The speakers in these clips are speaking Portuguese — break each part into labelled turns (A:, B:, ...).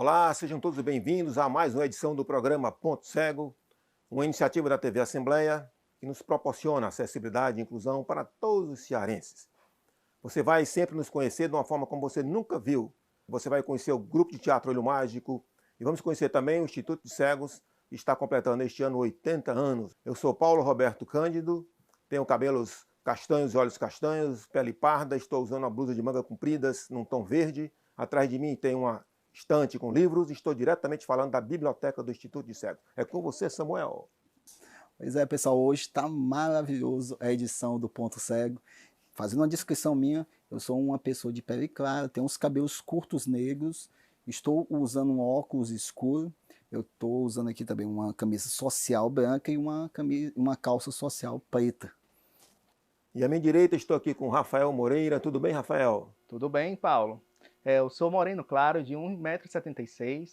A: Olá, sejam todos bem-vindos a mais uma edição do programa Ponto Cego, uma iniciativa da TV Assembleia que nos proporciona acessibilidade e inclusão para todos os cearenses. Você vai sempre nos conhecer de uma forma como você nunca viu. Você vai conhecer o Grupo de Teatro Olho Mágico e vamos conhecer também o Instituto de Cegos, que está completando este ano 80 anos. Eu sou Paulo Roberto Cândido, tenho cabelos castanhos e olhos castanhos, pele parda, estou usando uma blusa de manga compridas num tom verde. Atrás de mim tem uma estante com livros e estou diretamente falando da biblioteca do Instituto de Cegos. É com você, Samuel.
B: Pois é, pessoal, hoje está maravilhoso a edição do Ponto Cego. Fazendo uma descrição minha, eu sou uma pessoa de pele clara, tenho uns cabelos curtos negros, estou usando um óculos escuro, eu estou usando aqui também uma camisa social branca e uma calça social preta.
A: E à minha direita estou aqui com Rafael Moreira. Tudo bem, Rafael?
C: Tudo bem, Paulo? Eu sou moreno claro, de 1,76 m,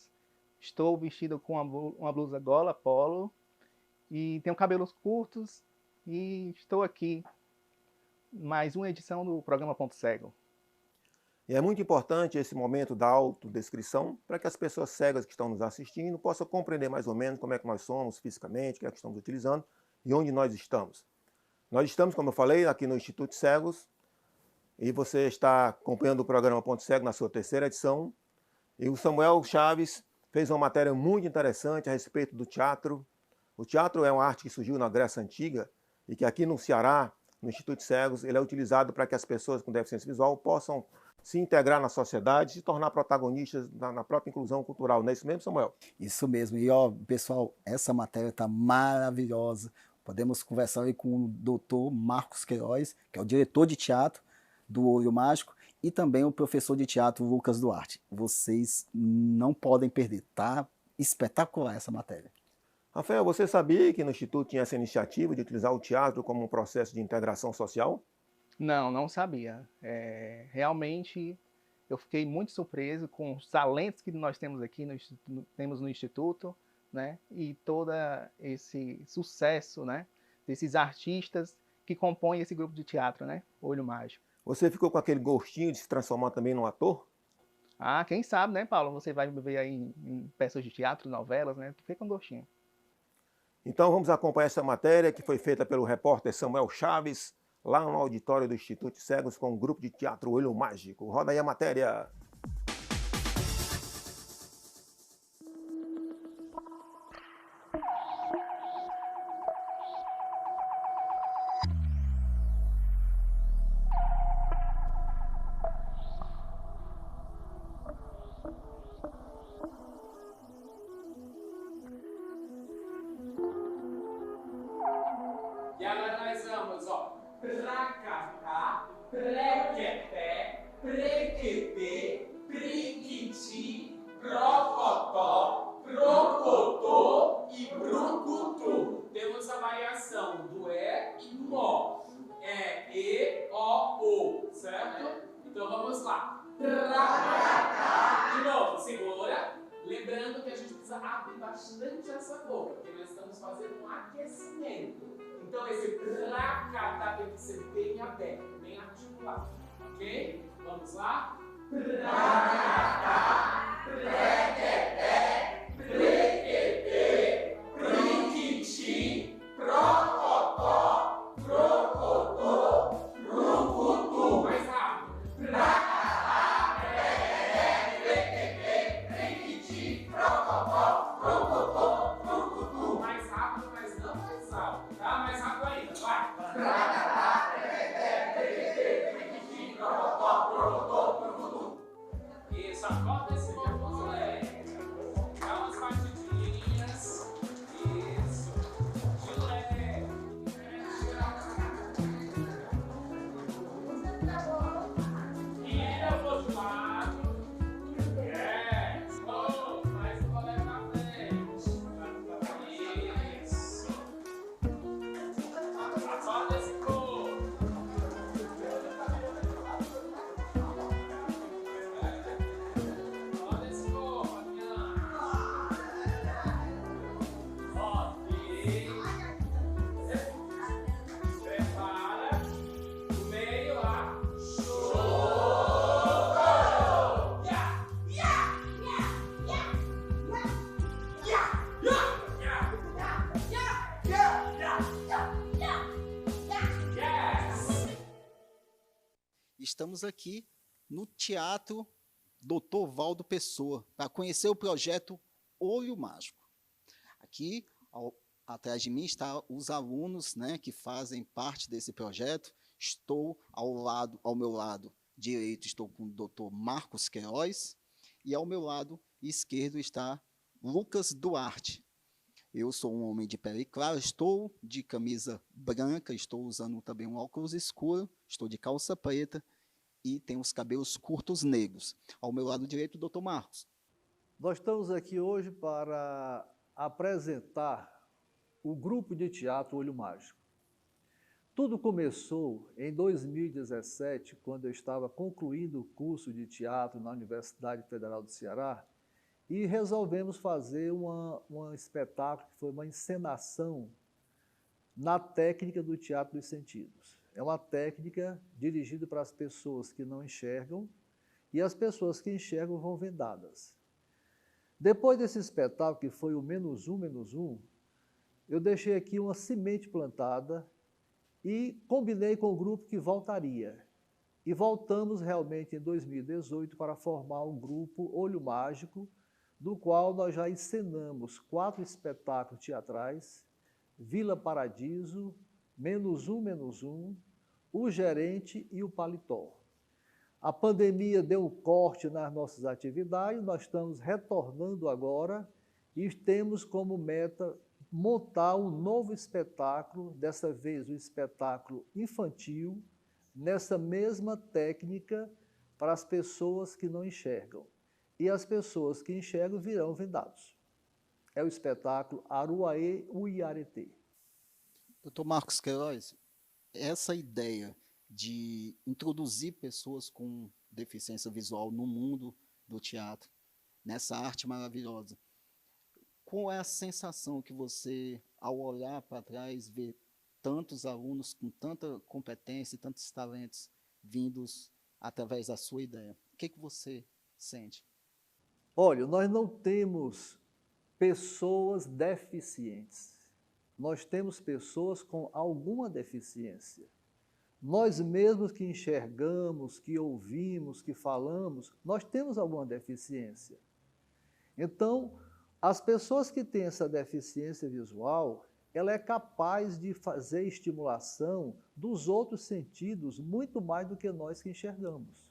C: estou vestido com uma blusa gola polo e tenho cabelos curtos e estou aqui mais uma edição do programa Ponto Cego.
A: E é muito importante esse momento da autodescrição para que as pessoas cegas que estão nos assistindo possam compreender mais ou menos como é que nós somos fisicamente, o que é que estamos utilizando e onde nós estamos. Nós estamos, como eu falei, aqui no Instituto de Cegos e você está acompanhando o programa Ponto Cego na sua terceira edição. E o Samuel Chaves fez uma matéria muito interessante a respeito do teatro. O teatro é uma arte que surgiu na Grécia Antiga e que aqui no Ceará, no Instituto de Cegos, ele é utilizado para que as pessoas com deficiência visual possam se integrar na sociedade, se tornar protagonistas na própria inclusão cultural. Não é isso mesmo, Samuel?
B: Isso mesmo. E, ó, pessoal, essa matéria está maravilhosa. Podemos conversar aí com o doutor Marcos Queiroz, que é o diretor de teatro do Olho Mágico, e também o professor de teatro Lucas Duarte. Vocês não podem perder, tá? Espetacular essa matéria.
A: Rafael, você sabia que no Instituto tinha essa iniciativa de utilizar o teatro como um processo de integração social?
C: Não sabia. Realmente eu fiquei muito surpreso com os talentos que nós temos aqui temos no Instituto, né? E todo esse sucesso, né? Desses artistas que compõem esse grupo de teatro, né? Olho Mágico.
A: Você ficou com aquele gostinho de se transformar também num ator?
C: Ah, quem sabe, né, Paulo? Você vai me ver aí em peças de teatro, novelas, né? Tu fica com gostinho.
A: Então vamos acompanhar essa matéria que foi feita pelo repórter Samuel Chaves, lá no auditório do Instituto de Cegos, com o grupo de teatro Olho Mágico. Roda aí a matéria.
D: E agora nós vamos, ó, pracatá, prequeté, prequetê, priquiti, procotó, procotô e brucutu. Temos a variação do E e do O. E, O, O, certo? Então vamos lá. Pracatá. De novo, segura. Lembrando que a gente precisa abrir bastante essa boca, porque nós estamos fazendo um aquecimento. Então esse pracatá tem que ser bem aberto, bem articulado, ok? Vamos lá? Pracatá, prequeté, prequetê, priquiti, procotó, procotô, brucutu. Mais rápido. Pracatá, prequeté, prequetê, priquiti, procotó, procotô, brucutu. Mais rápido, mas não mais alto, tá? Mais rápido ainda, vai. Pracatá, prequeté, prequetê, priquiti, procotó, procotô, brucutu. Isso, acorda esse dia,
B: estamos aqui no Teatro Dr. Valdo Pessoa para conhecer o projeto Olho Mágico. Aqui, atrás de mim, estão os alunos, né, que fazem parte desse projeto. Estou ao meu lado direito, estou com o Dr. Marcos Queiroz, e ao meu lado esquerdo está Lucas Duarte. Eu sou um homem de pele clara, estou de camisa branca, estou usando também um óculos escuro, estou de calça preta e tenho os cabelos curtos negros. Ao meu lado direito, o Dr. Marcos.
E: Nós estamos aqui hoje para apresentar o grupo de teatro Olho Mágico. Tudo começou em 2017, quando eu estava concluindo o curso de teatro na Universidade Federal do Ceará, e resolvemos fazer um espetáculo que foi uma encenação na técnica do teatro dos sentidos. É uma técnica dirigida para as pessoas que não enxergam e as pessoas que enxergam vão vendadas. Depois desse espetáculo, que foi o -1, eu deixei aqui uma semente plantada e combinei com o grupo que voltaria. E voltamos realmente em 2018 para formar um grupo Olho Mágico, do qual nós já encenamos 4 espetáculos teatrais: Vila Paradiso, -1, O Gerente e o Paletó. A pandemia deu um corte nas nossas atividades, nós estamos retornando agora e temos como meta montar um novo espetáculo, dessa vez um espetáculo infantil, nessa mesma técnica para as pessoas que não enxergam. E as pessoas que enxergam virão vendados. É o espetáculo Aruaê Uiaretê.
B: Dr. Marcos Queiroz, essa ideia de introduzir pessoas com deficiência visual no mundo do teatro, nessa arte maravilhosa, qual é a sensação que você, ao olhar para trás, vê tantos alunos com tanta competência e tantos talentos vindos através da sua ideia? O que você sente?
E: Olha, nós não temos pessoas deficientes. Nós temos pessoas com alguma deficiência. Nós mesmos que enxergamos, que ouvimos, que falamos, nós temos alguma deficiência. Então, as pessoas que têm essa deficiência visual, ela é capaz de fazer estimulação dos outros sentidos muito mais do que nós que enxergamos.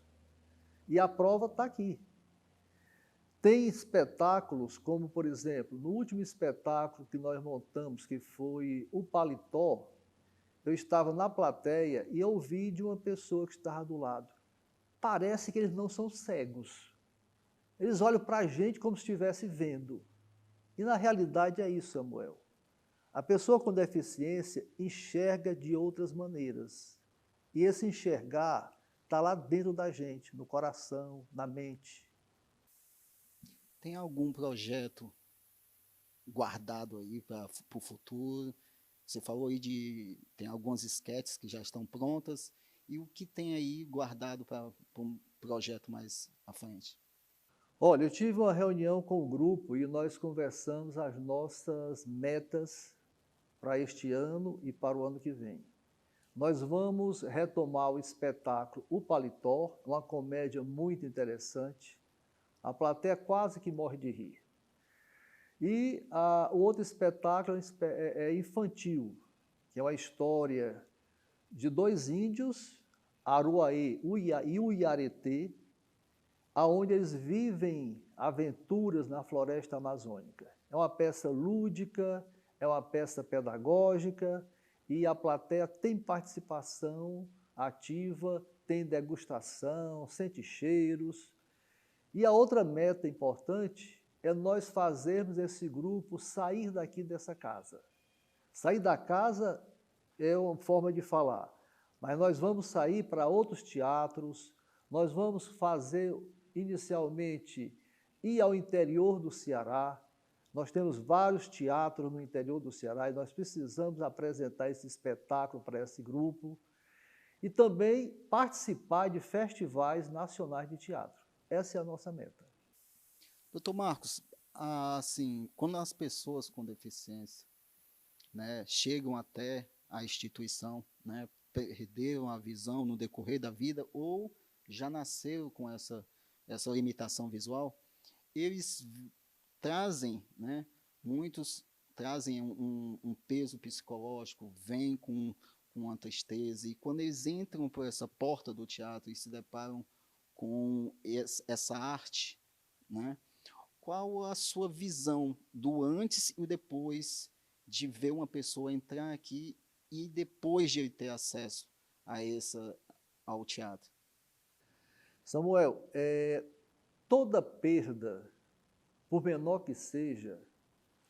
E: E a prova está aqui. Tem espetáculos como, por exemplo, no último espetáculo que nós montamos, que foi o Paletó, eu estava na plateia e ouvi de uma pessoa que estava do lado. Parece que eles não são cegos. Eles olham para a gente como se estivesse vendo. E na realidade é isso, Samuel. A pessoa com deficiência enxerga de outras maneiras. E esse enxergar está lá dentro da gente, no coração, na mente.
B: Tem algum projeto guardado aí para o futuro? Você falou aí tem algumas esquetes que já estão prontas. E o que tem aí guardado para um projeto mais à frente?
E: Olha, eu tive uma reunião com o grupo e nós conversamos as nossas metas para este ano e para o ano que vem. Nós vamos retomar o espetáculo O Paletó, uma comédia muito interessante. A plateia quase que morre de rir. E o outro espetáculo é infantil, que é uma história de 2 índios, Aruaê e Uiaretê, aonde eles vivem aventuras na floresta amazônica. É uma peça lúdica, é uma peça pedagógica e a plateia tem participação ativa, tem degustação, sente cheiros. E a outra meta importante é nós fazermos esse grupo sair daqui dessa casa. Sair da casa é uma forma de falar, mas nós vamos sair para outros teatros, nós vamos fazer inicialmente ir ao interior do Ceará. Nós temos vários teatros no interior do Ceará e nós precisamos apresentar esse espetáculo para esse grupo e também participar de festivais nacionais de teatro. Essa é a nossa meta.
B: Doutor Marcos, assim, quando as pessoas com deficiência, né, chegam até a instituição, né, perderam a visão no decorrer da vida ou já nasceram com essa limitação visual, eles trazem, né, muitos trazem um peso psicológico, vêm com uma tristeza, e quando eles entram por essa porta do teatro e se deparam com essa arte, né, qual a sua visão do antes e o depois de ver uma pessoa entrar aqui e depois de ele ter acesso ao teatro?
E: Samuel, toda perda, por menor que seja,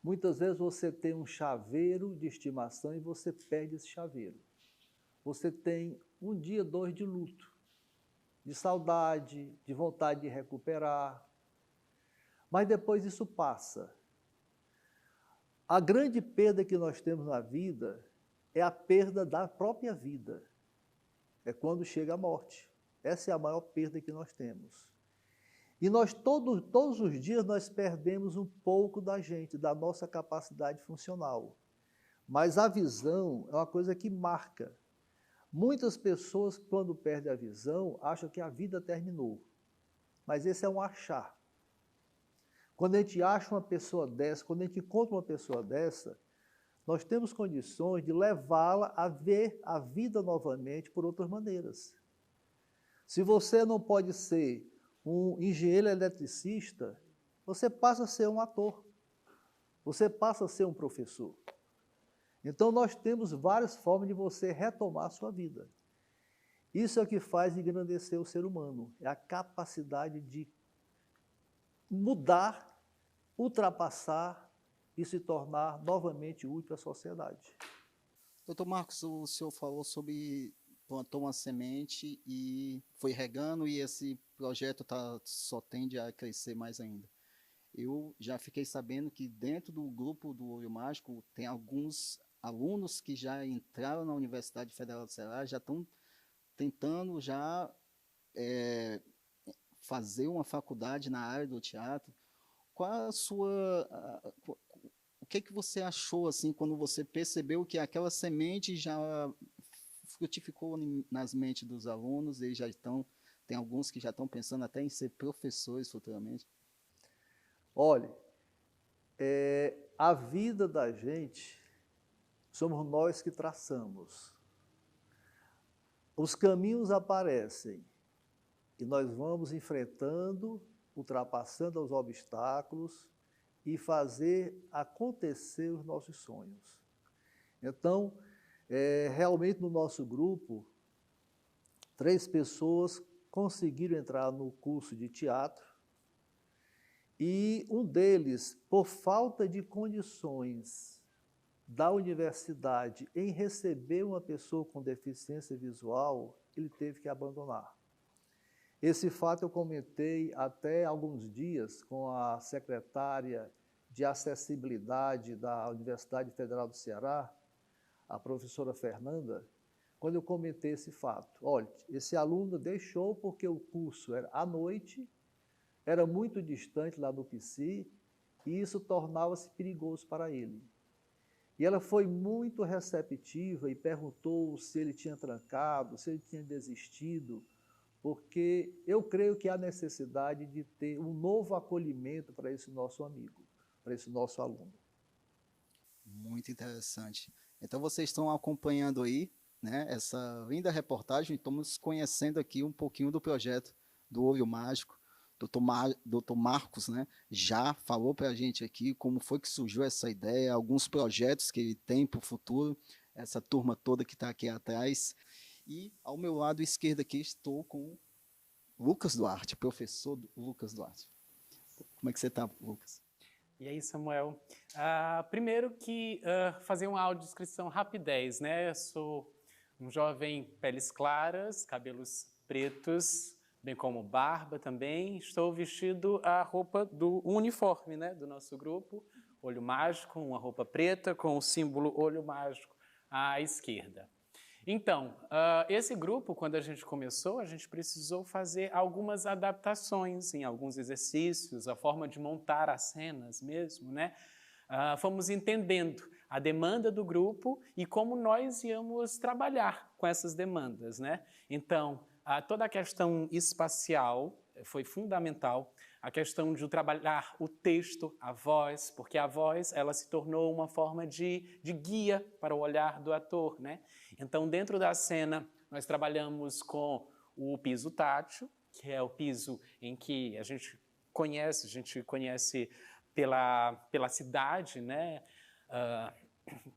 E: muitas vezes você tem um chaveiro de estimação e você perde esse chaveiro. Você tem um dia, 2 de luto, de saudade, de vontade de recuperar, mas depois isso passa. A grande perda que nós temos na vida é a perda da própria vida. É quando chega a morte. Essa é a maior perda que nós temos. E nós, todos os dias, nós perdemos um pouco da gente, da nossa capacidade funcional. Mas a visão é uma coisa que marca. Muitas pessoas, quando perdem a visão, acham que a vida terminou. Mas esse é um achar. Quando a gente acha uma pessoa dessa, quando a gente encontra uma pessoa dessa, nós temos condições de levá-la a ver a vida novamente por outras maneiras. Se você não pode ser um engenheiro eletricista, você passa a ser um ator. Você passa a ser um professor. Então, nós temos várias formas de você retomar a sua vida. Isso é o que faz engrandecer o ser humano, é a capacidade de mudar, ultrapassar e se tornar novamente útil à sociedade.
B: Doutor Marcos, o senhor falou sobre plantou uma semente e foi regando e esse projeto só tende a crescer mais ainda. Eu já fiquei sabendo que dentro do grupo do Olho Mágico tem alguns alunos que já entraram na Universidade Federal do Ceará, já estão tentando fazer uma faculdade na área do teatro. Qual o que você achou assim quando você percebeu que aquela semente já frutificou nas mentes dos alunos? Eles tem alguns que já estão pensando até em ser professores futuramente.
E: Olha, a vida da gente somos nós que traçamos. Os caminhos aparecem e nós vamos enfrentando, ultrapassando os obstáculos e fazer acontecer os nossos sonhos. Então, realmente no nosso grupo, 3 pessoas conseguiram entrar no curso de teatro e um deles, por falta de condições da universidade em receber uma pessoa com deficiência visual, ele teve que abandonar. Esse fato eu comentei até alguns dias com a secretária de acessibilidade da Universidade Federal do Ceará, a professora Fernanda, quando eu comentei esse fato. Olha, esse aluno deixou porque o curso era à noite, era muito distante lá do PC, e isso tornava-se perigoso para ele. E ela foi muito receptiva e perguntou se ele tinha trancado, se ele tinha desistido, porque eu creio que há necessidade de ter um novo acolhimento para esse nosso amigo, para esse nosso aluno.
B: Muito interessante. Então, vocês estão acompanhando aí, né, essa linda reportagem, estamos conhecendo aqui um pouquinho do projeto do Olho Mágico. Doutor Marcos, né, já falou para a gente aqui como foi que surgiu essa ideia, alguns projetos que ele tem para o futuro, essa turma toda que está aqui atrás. E ao meu lado esquerdo aqui estou com Lucas Duarte, professor Lucas Duarte. Como é que você está, Lucas?
F: E aí, Samuel? Primeiro que fazer uma audiodescrição rapidez, né? Eu sou um jovem peles claras, cabelos pretos, bem como barba também. Estou vestido a roupa do uniforme, né, do nosso grupo, Olho Mágico, uma roupa preta com o símbolo Olho Mágico à esquerda. Então, esse grupo, quando a gente começou, a gente precisou fazer algumas adaptações em alguns exercícios, a forma de montar as cenas mesmo, né? fomos entendendo a demanda do grupo e como nós íamos trabalhar com essas demandas, né? Então, toda a questão espacial foi fundamental, a questão de trabalhar o texto, a voz, porque a voz ela se tornou uma forma de guia para o olhar do ator, né? Então, dentro da cena, nós trabalhamos com o piso tátil, que é o piso em que a gente conhece pela cidade, né?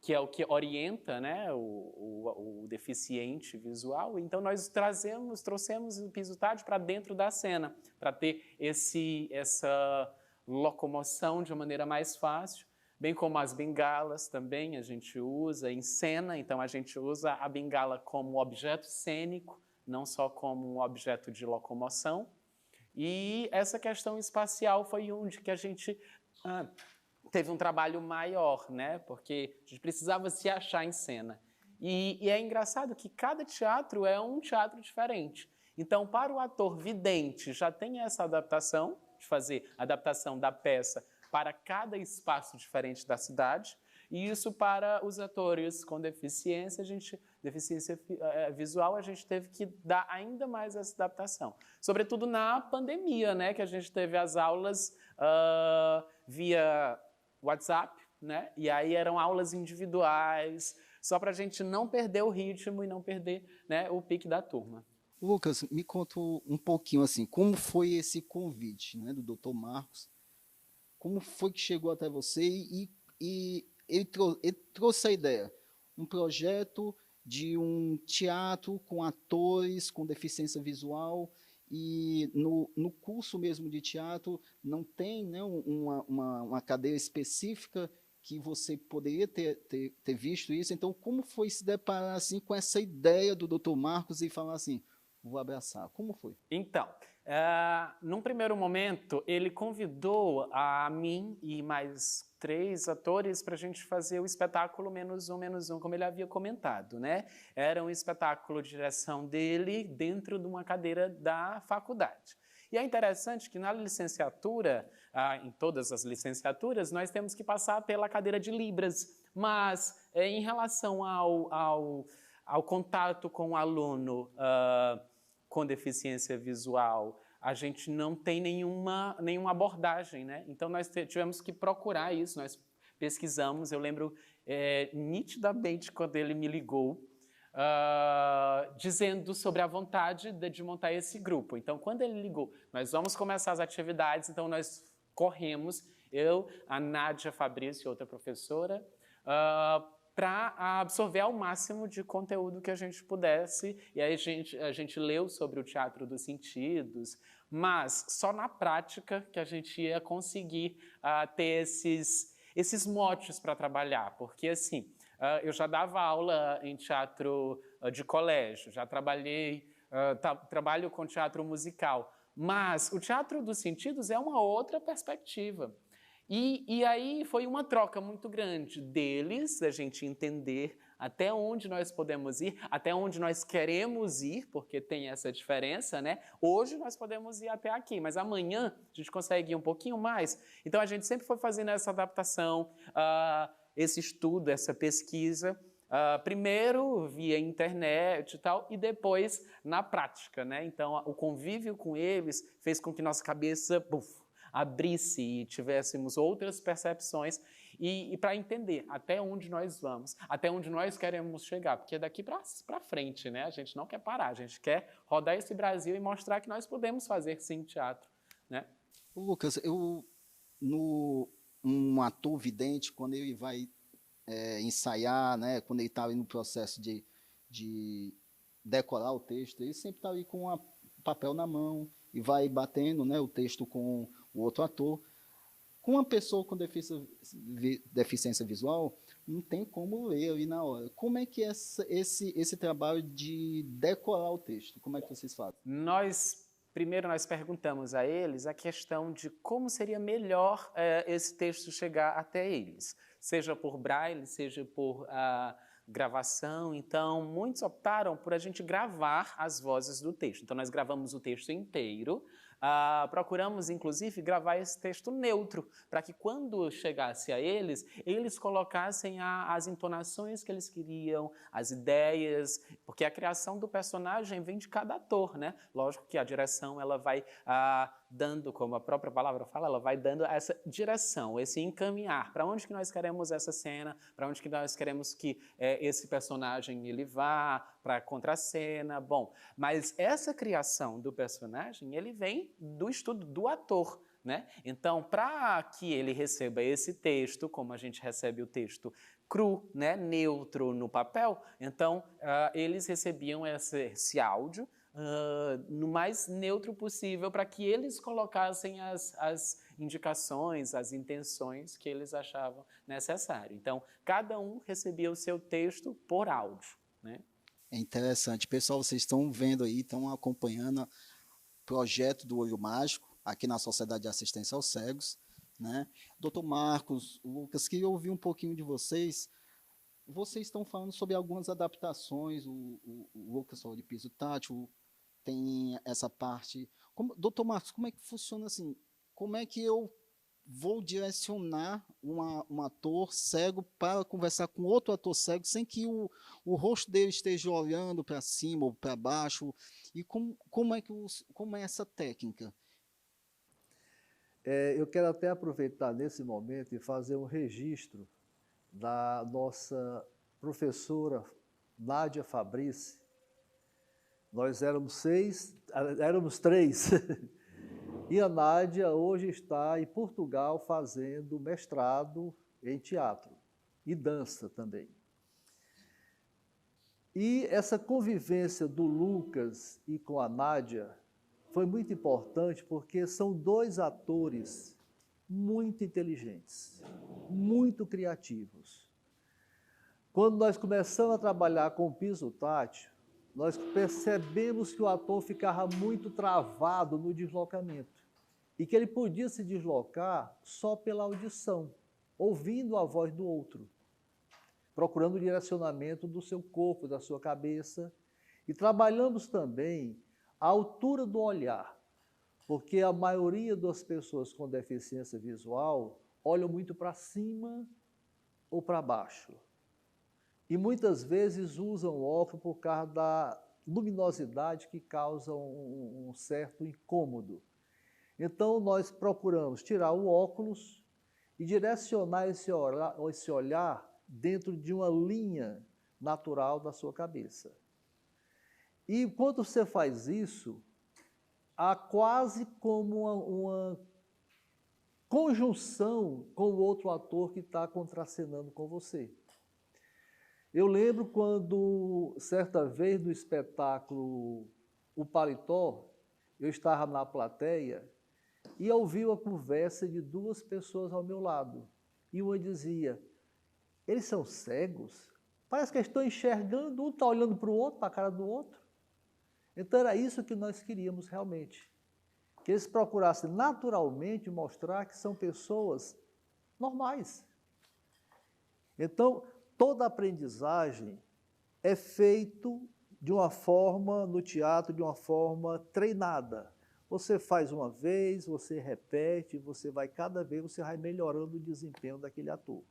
F: Que é o que orienta, né, o deficiente visual. Então, nós trouxemos o piso tátil para dentro da cena, para ter essa locomoção de uma maneira mais fácil, bem como as bengalas também a gente usa em cena. Então, a gente usa a bengala como objeto cênico, não só como um objeto de locomoção. E essa questão espacial foi onde que a gente teve um trabalho maior, né? Porque a gente precisava se achar em cena. E é engraçado que cada teatro é um teatro diferente. Então, para o ator vidente, já tem essa adaptação, de fazer a adaptação da peça para cada espaço diferente da cidade. E isso para os atores com deficiência visual, a gente teve que dar ainda mais essa adaptação. Sobretudo na pandemia, né? Que a gente teve as aulas via WhatsApp, né? E aí eram aulas individuais, só para a gente não perder o ritmo e não perder, né, o pique da turma.
B: Lucas, me conta um pouquinho assim, como foi esse convite, né, do Dr. Marcos? Como foi que chegou até você e ele trouxe a ideia, um projeto de um teatro com atores com deficiência visual, e no curso mesmo de teatro não tem, né, uma cadeira específica que você poderia ter visto isso. Então, como foi se deparar assim, com essa ideia do Dr. Marcos e falar assim, vou abraçar? Como foi?
F: Então, num primeiro momento, ele convidou a mim e mais 3 atores para a gente fazer o espetáculo Menos Um, como ele havia comentado, né? Era um espetáculo de direção dele dentro de uma cadeira da faculdade. E é interessante que na licenciatura, em todas as licenciaturas, nós temos que passar pela cadeira de Libras, mas em relação ao contato com o aluno com deficiência visual, a gente não tem nenhuma abordagem, né? Então, nós tivemos que procurar isso, nós pesquisamos. Eu lembro nitidamente quando ele me ligou, dizendo sobre a vontade de montar esse grupo. Então, quando ele ligou, nós vamos começar as atividades, então nós corremos, eu, a Nádia Fabrício, outra professora, para absorver ao máximo de conteúdo que a gente pudesse. E aí a gente leu sobre o Teatro dos Sentidos, mas só na prática que a gente ia conseguir ter esses motes para trabalhar. Porque, assim, eu já dava aula em teatro de colégio, já trabalho com teatro musical, mas o Teatro dos Sentidos é uma outra perspectiva. E aí foi uma troca muito grande deles, da gente entender até onde nós podemos ir, até onde nós queremos ir, porque tem essa diferença, né? Hoje nós podemos ir até aqui, mas amanhã a gente consegue ir um pouquinho mais. Então a gente sempre foi fazendo essa adaptação, esse estudo, essa pesquisa, primeiro via internet e tal, e depois na prática, né? Então o convívio com eles fez com que nossa cabeça abrisse e tivéssemos outras percepções e para entender até onde nós vamos, até onde nós queremos chegar, porque é daqui para frente, né? A gente não quer parar, a gente quer rodar esse Brasil e mostrar que nós podemos fazer sim teatro, né?
B: Lucas, um ator vidente, quando ele vai ensaiar, né, quando ele está ali no processo de decorar o texto, ele sempre está ali com o papel na mão e vai batendo, né, o texto com o outro ator. Com uma pessoa com deficiência visual, não tem como ler ali na hora. Como é que é esse trabalho de decorar o texto? Como é que vocês fazem?
F: Primeiro nós perguntamos a eles a questão de como seria melhor esse texto chegar até eles, seja por braille, seja por gravação. Então, muitos optaram por a gente gravar as vozes do texto. Então, nós gravamos o texto inteiro, procuramos, inclusive, gravar esse texto neutro, para que quando chegasse a eles, eles colocassem as entonações que eles queriam, as ideias, porque a criação do personagem vem de cada ator, né? Lógico que a direção ela vai dando, como a própria palavra fala, ela vai dando essa direção, esse encaminhar, para onde que nós queremos essa cena, para onde que nós queremos que esse personagem ele vá, para a contracena, bom, mas essa criação do personagem, ele vem do estudo do ator, né? Então, para que ele receba esse texto, como a gente recebe o texto cru, né, neutro no papel, então eles recebiam esse áudio no mais neutro possível para que eles colocassem as indicações, as intenções que eles achavam necessário. Então, cada um recebia o seu texto por áudio, né?
B: É interessante. Pessoal, vocês estão vendo aí, estão acompanhando o projeto do Olho Mágico aqui na Sociedade de Assistência aos Cegos, né? Doutor Marcos, Lucas, queria ouvir um pouquinho de vocês. Vocês estão falando sobre algumas adaptações, o Lucas falou de piso tátil, tem essa parte. Doutor Marcos, como é que funciona assim? Como é que eu vou direcionar um ator cego para conversar com outro ator cego sem que o rosto dele esteja olhando para cima ou para baixo? E como é essa técnica?
E: Eu quero até aproveitar nesse momento e fazer um registro da nossa professora Nádia Fabrice. Nós éramos três. E a Nádia hoje está em Portugal fazendo mestrado em teatro e dança também. E essa convivência do Lucas e com a Nádia foi muito importante porque são dois atores muito inteligentes, muito criativos. Quando nós começamos a trabalhar com o piso tátil, nós percebemos que o ator ficava muito travado no deslocamento e que ele podia se deslocar só pela audição, ouvindo a voz do outro, procurando o direcionamento do seu corpo, da sua cabeça. E trabalhamos também a altura do olhar, porque a maioria das pessoas com deficiência visual olham muito para cima ou para baixo. E muitas vezes usam óculos por causa da luminosidade que causa um certo incômodo. Então, nós procuramos tirar o óculos e direcionar esse olhar dentro de uma linha natural da sua cabeça. E quando você faz isso, há quase como uma conjunção com o outro ator que está contracenando com você. Eu lembro quando, certa vez no espetáculo O Paletó, eu estava na plateia e ouvi a conversa de duas pessoas ao meu lado. E uma dizia, eles são cegos? Parece que eles estão enxergando, um está olhando para o outro, para a cara do outro. Então era isso que nós queríamos realmente. Que eles procurassem naturalmente mostrar que são pessoas normais. Então, toda aprendizagem é feita de uma forma, no teatro, de uma forma treinada. Você faz uma vez, você repete, cada vez você vai melhorando o desempenho daquele ator.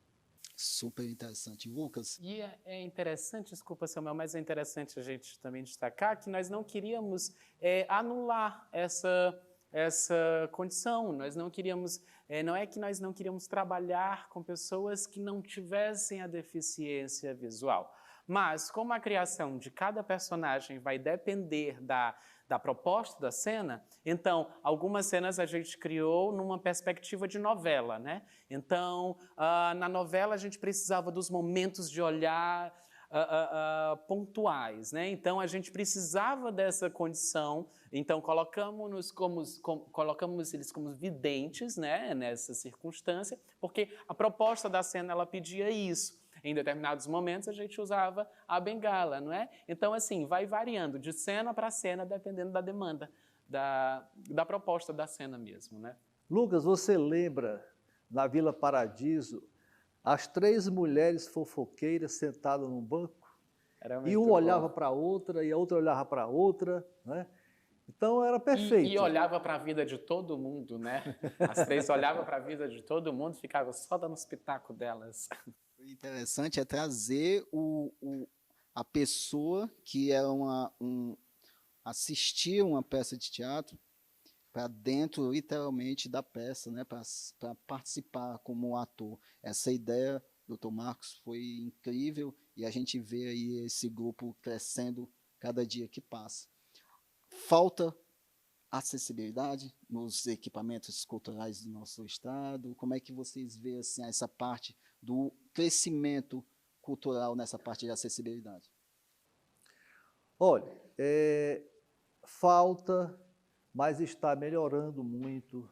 B: Super interessante. Lucas?
F: E é interessante, desculpa, Samuel, mas é interessante a gente também destacar que nós não queríamos anular essa condição. Nós não queríamos, não é que nós não queríamos trabalhar com pessoas que não tivessem a deficiência visual, mas como a criação de cada personagem vai depender da proposta da cena, então, algumas cenas a gente criou numa perspectiva de novela, né? Então, na novela a gente precisava dos momentos de olhar pontuais, né? Então, a gente precisava dessa condição, então colocamos eles como videntes, né? Nessa circunstância, porque a proposta da cena ela pedia isso. Em determinados momentos a gente usava a bengala, não é? Então, assim, vai variando de cena para cena, dependendo da demanda, da proposta da cena mesmo, né?
E: Lucas, você lembra, na Vila Paradiso, as 3 mulheres fofoqueiras sentadas num banco? E um olhava para a outra, e a outra olhava para a outra, né? Então era perfeito.
F: E olhava para a vida de todo mundo, né? As três olhavam para a vida de todo mundo, ficavam só dando os pitacos delas.
B: O interessante é trazer a pessoa que é assistir uma peça de teatro para dentro, literalmente, da peça, né? Para participar como ator. Essa ideia, Dr. Marcos, foi incrível e a gente vê aí esse grupo crescendo cada dia que passa. Falta acessibilidade nos equipamentos culturais do nosso estado? Como é que vocês veem assim, essa parte do crescimento cultural nessa parte de acessibilidade?
E: Olha, falta, mas está melhorando muito.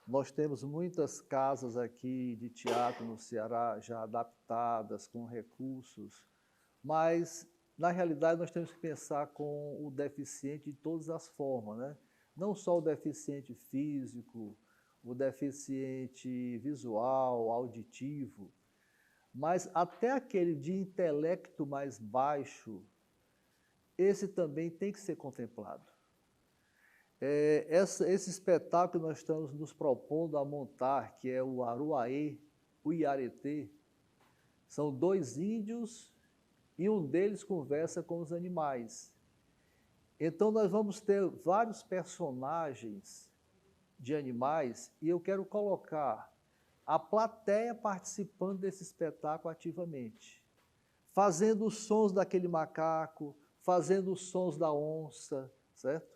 E: Nós temos muitas casas aqui de teatro no Ceará já adaptadas, com recursos, mas, na realidade, nós temos que pensar com o deficiente de todas as formas, né? Não só o deficiente físico, o deficiente visual, auditivo, mas até aquele de intelecto mais baixo, esse também tem que ser contemplado. Esse espetáculo que nós estamos nos propondo a montar, que é o Aruaê, o Iaretê, são 2 índios e um deles conversa com os animais. Então nós vamos ter vários personagens de animais e eu quero colocar a plateia participando desse espetáculo ativamente, fazendo os sons daquele macaco, fazendo os sons da onça, certo?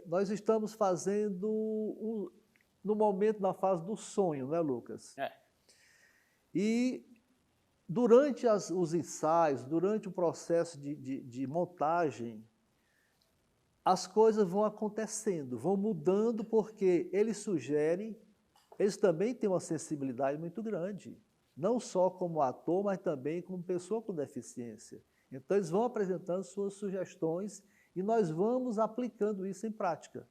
E: Nós estamos fazendo, no momento, na fase do sonho, né, Lucas? E durante os ensaios, durante o processo de montagem, as coisas vão acontecendo, vão mudando, porque eles também têm uma sensibilidade muito grande, não só como ator, mas também como pessoa com deficiência. Então, eles vão apresentando suas sugestões e nós vamos aplicando isso em prática.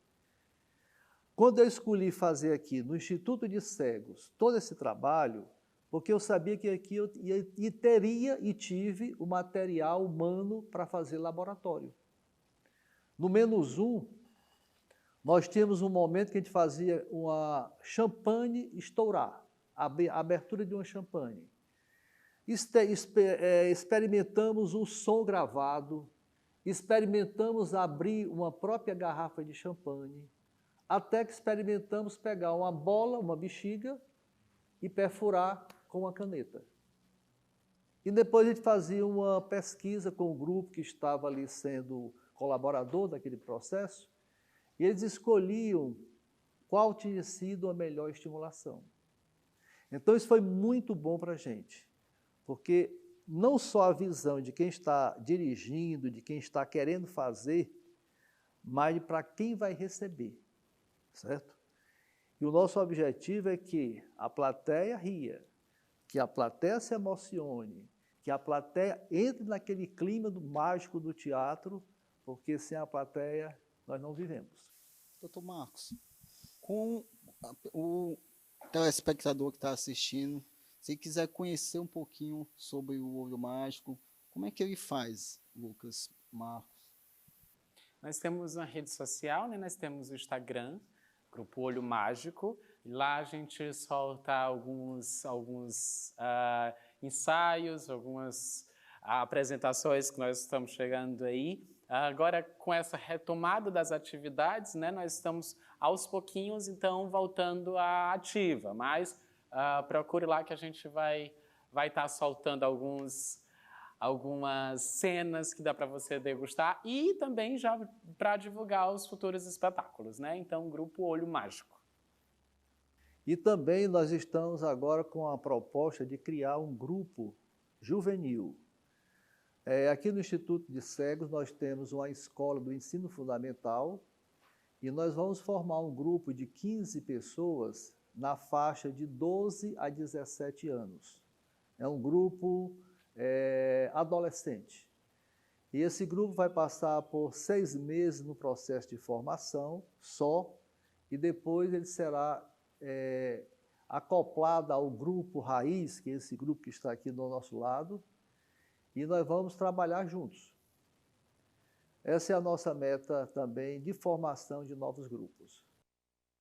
E: Quando eu escolhi fazer aqui no Instituto de Cegos todo esse trabalho, porque eu sabia que aqui eu teria e tive o material humano para fazer laboratório. No -1, nós tínhamos um momento que a gente fazia uma champanhe estourar, a abertura de uma champanhe. Experimentamos o som gravado, experimentamos abrir uma própria garrafa de champanhe, até que experimentamos pegar uma bola, uma bexiga, e perfurar com uma caneta. E depois a gente fazia uma pesquisa com o grupo que estava ali sendo colaborador daquele processo, e eles escolhiam qual tinha sido a melhor estimulação. Então isso foi muito bom para a gente, porque não só a visão de quem está dirigindo, de quem está querendo fazer, mas para quem vai receber, certo? E o nosso objetivo é que a plateia ria, que a plateia se emocione, que a plateia entre naquele clima mágico do teatro, porque sem a plateia nós não vivemos.
B: Doutor Marcos, com o telespectador que está assistindo, se quiser conhecer um pouquinho sobre o Olho Mágico, como é que ele faz, Lucas, Marcos?
F: Nós temos uma rede social, né? Nós temos o Instagram, Grupo Olho Mágico. Lá a gente solta alguns ensaios, algumas apresentações que nós estamos chegando aí. Agora, com essa retomada das atividades, né, nós estamos aos pouquinhos, então, voltando à ativa. Mas procure lá que a gente vai estar soltando algumas cenas que dá para você degustar e também já para divulgar os futuros espetáculos, né? Então, Grupo Olho Mágico.
E: E também nós estamos agora com a proposta de criar um grupo juvenil. Aqui no Instituto de Cegos nós temos uma escola do ensino fundamental e nós vamos formar um grupo de 15 pessoas na faixa de 12 a 17 anos. É um grupo adolescente. E esse grupo vai passar por 6 meses no processo de formação só, e depois ele será acoplado ao grupo raiz, que é esse grupo que está aqui do nosso lado, e nós vamos trabalhar juntos. Essa é a nossa meta também de formação de novos grupos.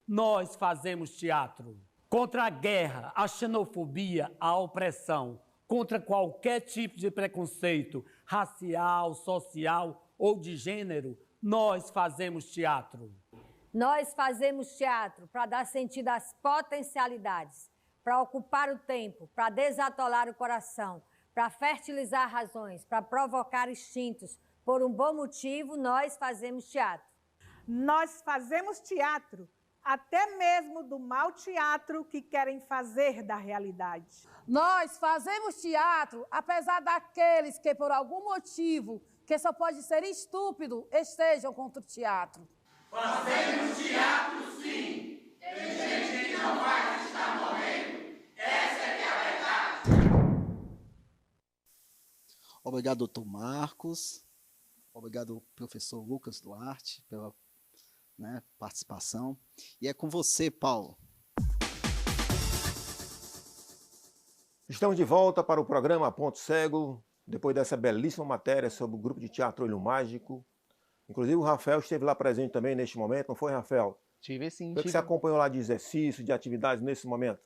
G: Nós fazemos teatro contra a guerra, a xenofobia, a opressão, contra qualquer tipo de preconceito racial, social ou de gênero. Nós fazemos teatro.
H: Nós fazemos teatro para dar sentido às potencialidades, para ocupar o tempo, para desatolar o coração, para fertilizar razões, para provocar instintos. Por um bom motivo, nós fazemos teatro.
I: Nós fazemos teatro, até mesmo do mau teatro que querem fazer da realidade.
J: Nós fazemos teatro, apesar daqueles que, por algum motivo, que só pode ser estúpido, estejam contra o teatro.
D: Fazemos teatro, sim. Tem gente que não faz, está morrendo. Essa é que é a verdade.
B: Obrigado, doutor Marcos. Obrigado, professor Lucas Duarte, pela participação. E é com você, Paulo.
A: Estamos de volta para o programa Ponto Cego, depois dessa belíssima matéria sobre o grupo de teatro Olho Mágico. Inclusive o Rafael esteve lá presente também neste momento, não foi, Rafael?
C: Tive sim.
A: O que você acompanhou lá de exercício, de atividades nesse momento?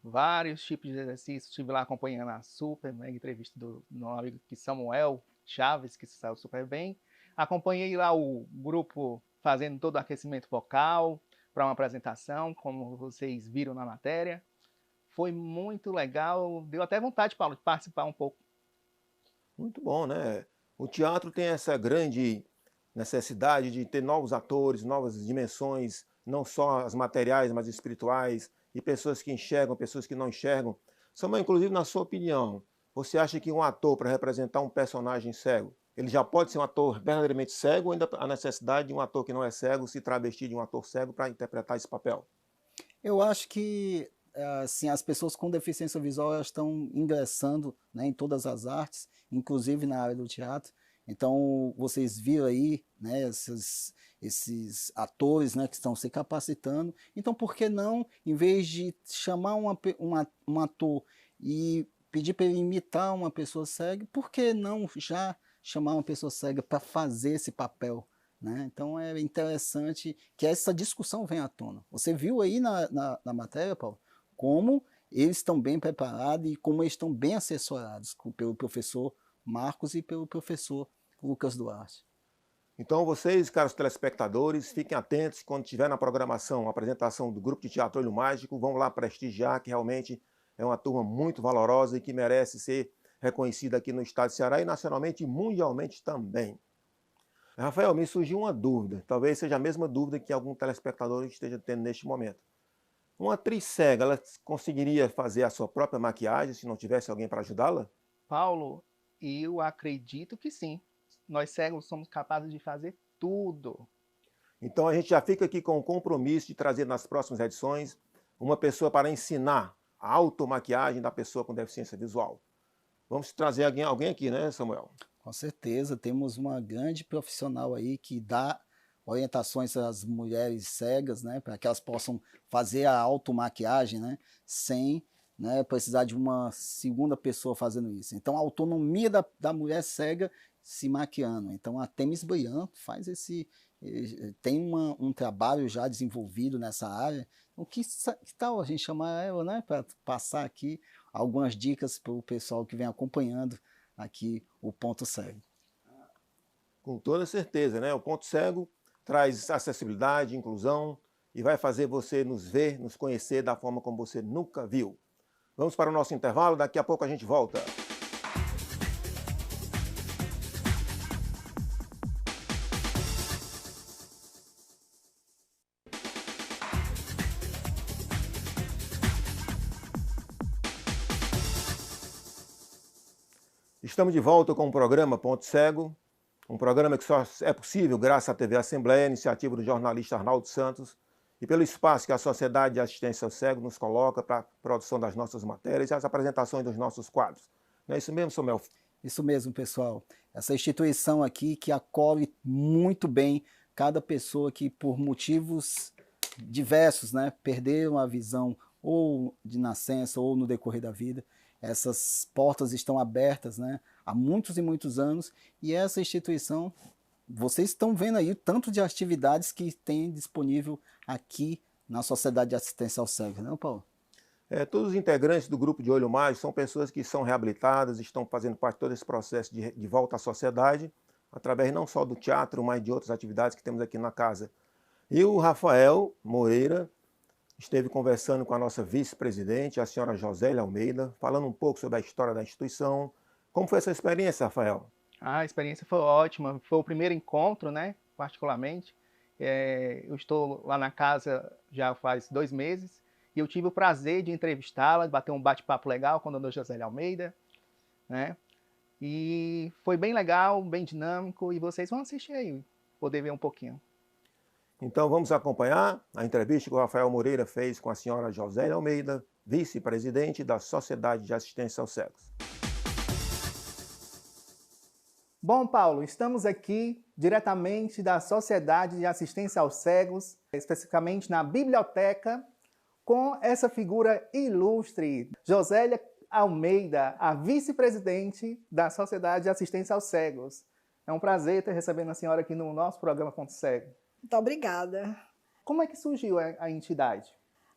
C: Vários tipos de exercícios. Estive lá acompanhando a super mega entrevista do meu amigo Samuel Chaves, que saiu super bem. Acompanhei lá o grupo fazendo todo o aquecimento vocal para uma apresentação, como vocês viram na matéria. Foi muito legal. Deu até vontade, Paulo, de participar um pouco.
A: Muito bom, né? O teatro tem essa grande necessidade de ter novos atores, novas dimensões, não só as materiais, mas espirituais, e pessoas que enxergam, pessoas que não enxergam. Samuel, inclusive, na sua opinião, você acha que um ator, para representar um personagem cego, ele já pode ser um ator verdadeiramente cego ou ainda há necessidade de um ator que não é cego se travestir de um ator cego para interpretar esse papel?
B: Eu acho que assim, as pessoas com deficiência visual elas estão ingressando, né, em todas as artes, inclusive na área do teatro. Então, vocês viram aí, né, esses atores, né, que estão se capacitando. Então, por que não, em vez de chamar um ator e pedir para ele imitar uma pessoa cega, por que não já chamar uma pessoa cega para fazer esse papel? Né? Então, é interessante que essa discussão venha à tona. Você viu aí na matéria, Paulo, como eles estão bem preparados e como eles estão bem assessorados pelo professor Marcos e pelo professor Lucas Duarte.
A: Então vocês, caros telespectadores, fiquem atentos quando tiver na programação a apresentação do grupo de teatro Olho Mágico, vão lá prestigiar, que realmente é uma turma muito valorosa e que merece ser reconhecida aqui no estado de Ceará e nacionalmente e mundialmente também. Rafael, me surgiu uma dúvida, talvez seja a mesma dúvida que algum telespectador esteja tendo neste momento. Uma atriz cega, ela conseguiria fazer a sua própria maquiagem se não tivesse alguém para ajudá-la?
C: Paulo, eu acredito que sim. Nós cegos somos capazes de fazer tudo.
A: Então a gente já fica aqui com o compromisso de trazer nas próximas edições uma pessoa para ensinar a automaquiagem da pessoa com deficiência visual. Vamos trazer alguém aqui, né, Samuel?
B: Com certeza, temos uma grande profissional aí que dá orientações às mulheres cegas, né, para que elas possam fazer a automaquiagem, né, sem, né, precisar de uma segunda pessoa fazendo isso. Então a autonomia da mulher cega se maquiando. Então a Temis Brian faz tem um trabalho já desenvolvido nessa área. Então, que tal a gente chamar ela, né, para passar aqui algumas dicas para o pessoal que vem acompanhando aqui o Ponto Cego?
A: Com toda certeza, né? O Ponto Cego traz acessibilidade, inclusão e vai fazer você nos ver, nos conhecer da forma como você nunca viu. Vamos para o nosso intervalo, daqui a pouco a gente volta. Estamos de volta com o programa Ponto Cego, um programa que só é possível graças à TV Assembleia, iniciativa do jornalista Arnaldo Santos, e pelo espaço que a Sociedade de Assistência ao Cego nos coloca para a produção das nossas matérias e as apresentações dos nossos quadros. Não é isso mesmo, Samuel?
B: Isso mesmo, pessoal. Essa instituição aqui que acolhe muito bem cada pessoa que, por motivos diversos, né, perderam a visão ou de nascença ou no decorrer da vida. Essas portas estão abertas, né, há muitos e muitos anos, e essa instituição vocês estão vendo aí o tanto de atividades que tem disponível aqui na Sociedade de Assistência aos Cegos, não, Paulo?
A: Todos os integrantes do grupo de Olho Mágico são pessoas que são reabilitadas, estão fazendo parte de todo esse processo de volta à sociedade, através não só do teatro, mas de outras atividades que temos aqui na casa. E o Rafael Moreira esteve conversando com a nossa vice-presidente, a senhora Josélia Almeida, falando um pouco sobre a história da instituição. Como foi essa experiência, Rafael?
C: A experiência foi ótima, foi o primeiro encontro, né, particularmente. Eu estou lá na casa já faz 2 meses e eu tive o prazer de entrevistá-la, de bater um bate-papo legal com a dona Josélia Almeida, né? E foi bem legal, bem dinâmico, e vocês vão assistir aí, poder ver um pouquinho.
A: Então vamos acompanhar a entrevista que o Rafael Moreira fez com a senhora Josélia Almeida, vice-presidente da Sociedade de Assistência aos Cegos.
C: Bom, Paulo, estamos aqui diretamente da Sociedade de Assistência aos Cegos, especificamente na biblioteca, com essa figura ilustre, Josélia Almeida, a vice-presidente da Sociedade de Assistência aos Cegos. É um prazer ter recebendo a senhora aqui no nosso programa Ponto Cego.
K: Muito obrigada.
C: Como é que surgiu a entidade?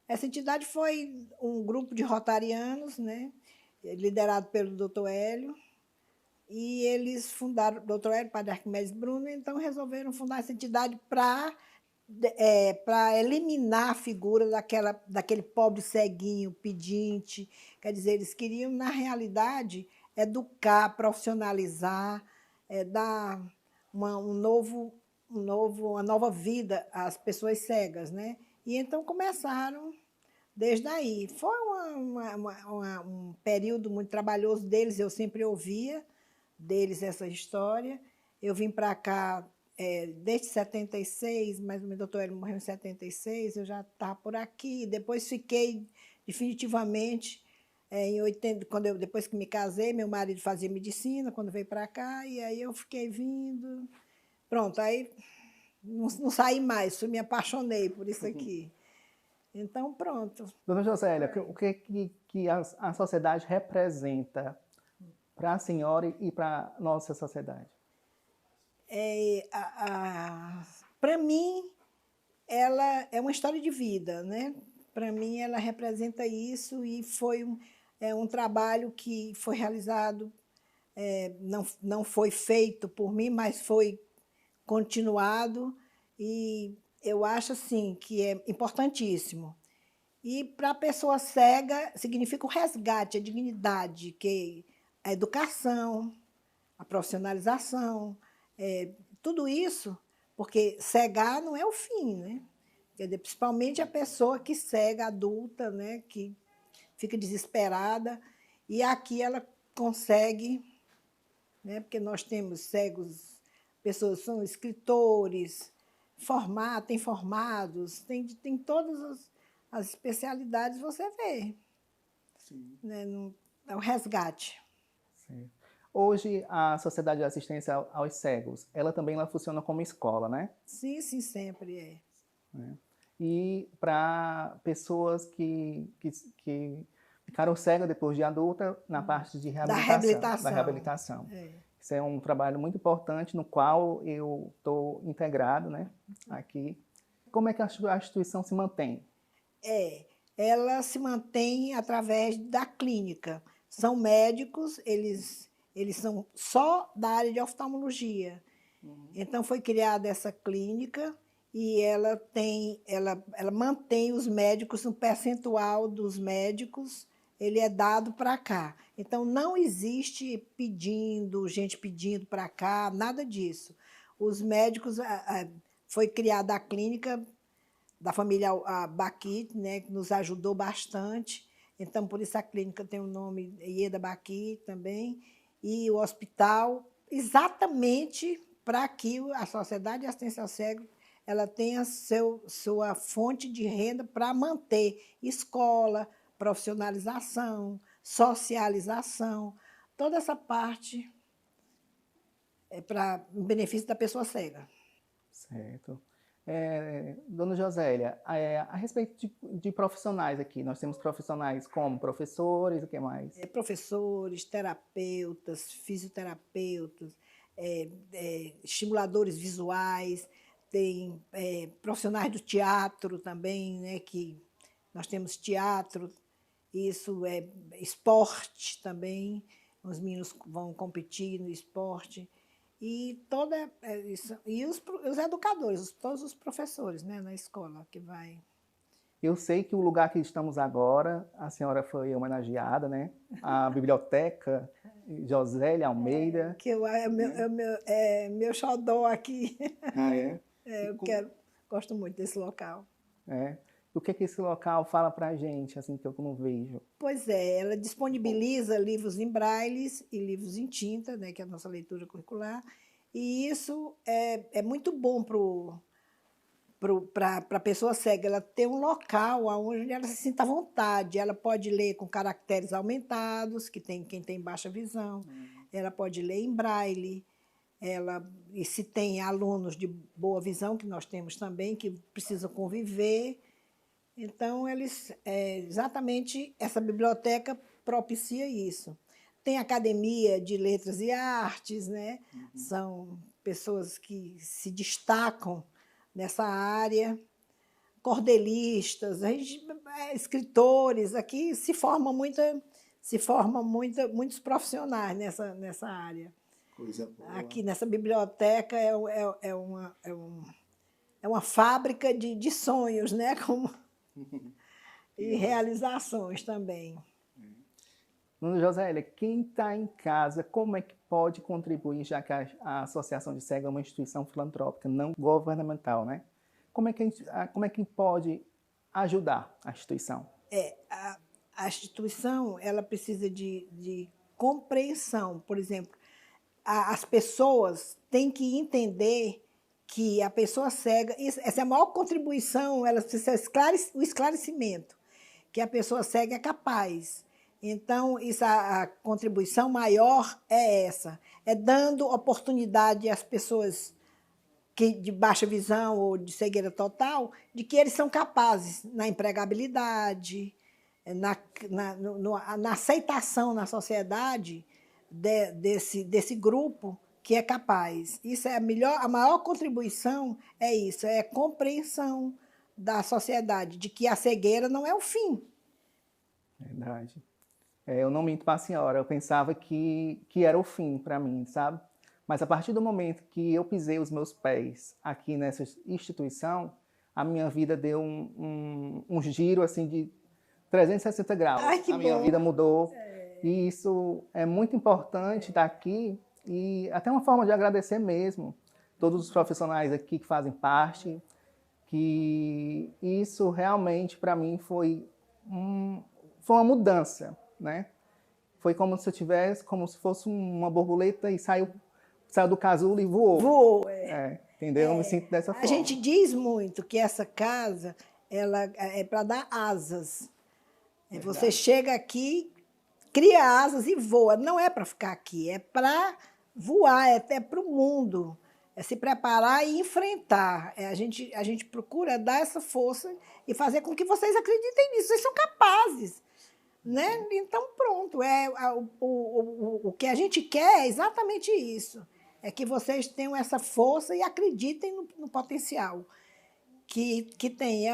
K: Essa entidade foi um grupo de rotarianos, né, liderado pelo Dr. Hélio, e eles fundaram, Dr. Hélio, Padre Arquimedes Bruno, então resolveram fundar essa entidade para eliminar a figura daquele pobre ceguinho, pedinte. Quer dizer, eles queriam, na realidade, educar, profissionalizar, dar uma nova vida às pessoas cegas, né? E então começaram desde aí. Foi um período muito trabalhoso deles, eu sempre ouvia deles essa história. Eu vim para cá desde 76, mas o meu doutor Hélio morreu em 76, eu já estava por aqui. Depois fiquei definitivamente em 80, depois que me casei, meu marido fazia medicina quando veio para cá, e aí eu fiquei vindo. Pronto, aí não saí mais, me apaixonei por isso aqui. Então, pronto.
C: Dona Josélia, o que a sociedade representa para a senhora e para a nossa sociedade?
K: Para mim, ela é uma história de vida, né? Para mim, ela representa isso, e foi um trabalho que foi realizado, não foi feito por mim, mas foi continuado, e eu acho assim que é importantíssimo. E para a pessoa cega significa o resgate, a dignidade, que a educação, a profissionalização, tudo isso, porque cegar não é o fim, né? Quer dizer, principalmente a pessoa que cega, adulta, né? Que fica desesperada, e aqui ela consegue, né? Porque nós temos cegos, pessoas que são escritores, tem formados, tem todas as especialidades, você vê. Sim. Né? É o resgate.
C: Sim. Hoje, a Sociedade de Assistência aos Cegos, ela funciona como escola, né?
K: Sim, sempre é.
C: E para pessoas que ficaram cegas depois de adulta, na parte de reabilitação. Da reabilitação. Isso é um trabalho muito importante, no qual eu estou integrado, né, aqui. Como é que a instituição se mantém?
K: Ela se mantém através da clínica. São médicos, eles são só da área de oftalmologia. Então, foi criada essa clínica, e ela mantém os médicos, um percentual dos médicos, ele é dado para cá. Então, não existe gente pedindo para cá, nada disso. Os médicos, foi criada a clínica da família Baquite, né, que nos ajudou bastante. Então, por isso a clínica tem o nome Ieda Baquite também, e o hospital, exatamente para que a Sociedade de Assistência ao Cego ela tenha sua fonte de renda para manter escola, profissionalização, socialização, toda essa parte é para o benefício da pessoa cega.
C: Certo. Dona Josélia, a respeito de profissionais aqui, nós temos profissionais como professores, o que mais?
K: Professores, terapeutas, fisioterapeutas, estimuladores visuais, tem profissionais do teatro também, né, que nós temos teatro, isso é esporte também, os meninos vão competir no esporte, e toda isso, e os educadores, todos os professores, né, na escola que vai.
C: Eu sei que o lugar que estamos agora, a senhora foi homenageada, né? A Biblioteca Josélia Almeida.
K: Que é meu xodó aqui.
C: Ah, é?
K: Gosto muito desse local.
C: É. O que esse local fala para a gente, assim, que eu não vejo?
K: Pois é, ela disponibiliza livros em braille e livros em tinta, né, que é a nossa leitura curricular, e isso é muito bom para a pessoa cega, ela ter um local onde ela se sinta à vontade. Ela pode ler com caracteres aumentados, quem tem baixa visão, ela pode ler em braille, e se tem alunos de boa visão, que nós temos também, que precisam conviver. Então, exatamente essa biblioteca propicia isso. Tem academia de letras e artes, né? São pessoas que se destacam nessa área, cordelistas, escritores, aqui se formam muitos profissionais nessa área.
B: Coisa boa.
K: Aqui nessa biblioteca é uma fábrica de sonhos, né? E realizações também.
C: Dona Josélia, quem está em casa, como é que pode contribuir, já que a Associação de Cegos é uma instituição filantrópica não governamental, né? Como é que pode ajudar a instituição?
K: A instituição ela precisa de compreensão. Por exemplo, as pessoas têm que entender que a pessoa cega, essa é a maior contribuição, ela precisa o esclarecimento, que a pessoa cega é capaz. Então, a contribuição maior é essa, é dando oportunidade às pessoas de baixa visão ou de cegueira total, de que eles são capazes na empregabilidade, na aceitação na sociedade desse grupo que é capaz. Isso é a maior contribuição, é isso, é a compreensão da sociedade, de que a cegueira não é o fim.
C: Verdade. Eu não minto para a senhora, eu pensava que era o fim para mim, sabe? Mas a partir do momento que eu pisei os meus pés aqui nessa instituição, a minha vida deu um giro assim de 360 graus.
K: Ai, que
C: a minha
K: bom.
C: vida mudou. E isso é muito importante daqui e até uma forma de agradecer mesmo todos os profissionais aqui que fazem parte, que isso realmente para mim foi uma mudança, né? Foi como se fosse uma borboleta e saiu do casulo e voou.
K: Voou,
C: entendeu? Eu me sinto dessa forma.
K: A gente diz muito que essa casa ela é para dar asas. Você chega aqui, cria asas e voa. Não é para ficar aqui, é para voar, é até para o mundo. É se preparar e enfrentar. A gente procura dar essa força e fazer com que vocês acreditem nisso. Vocês são capazes. Né? Então, pronto. O que a gente quer é exatamente isso. É que vocês tenham essa força e acreditem no potencial que tem.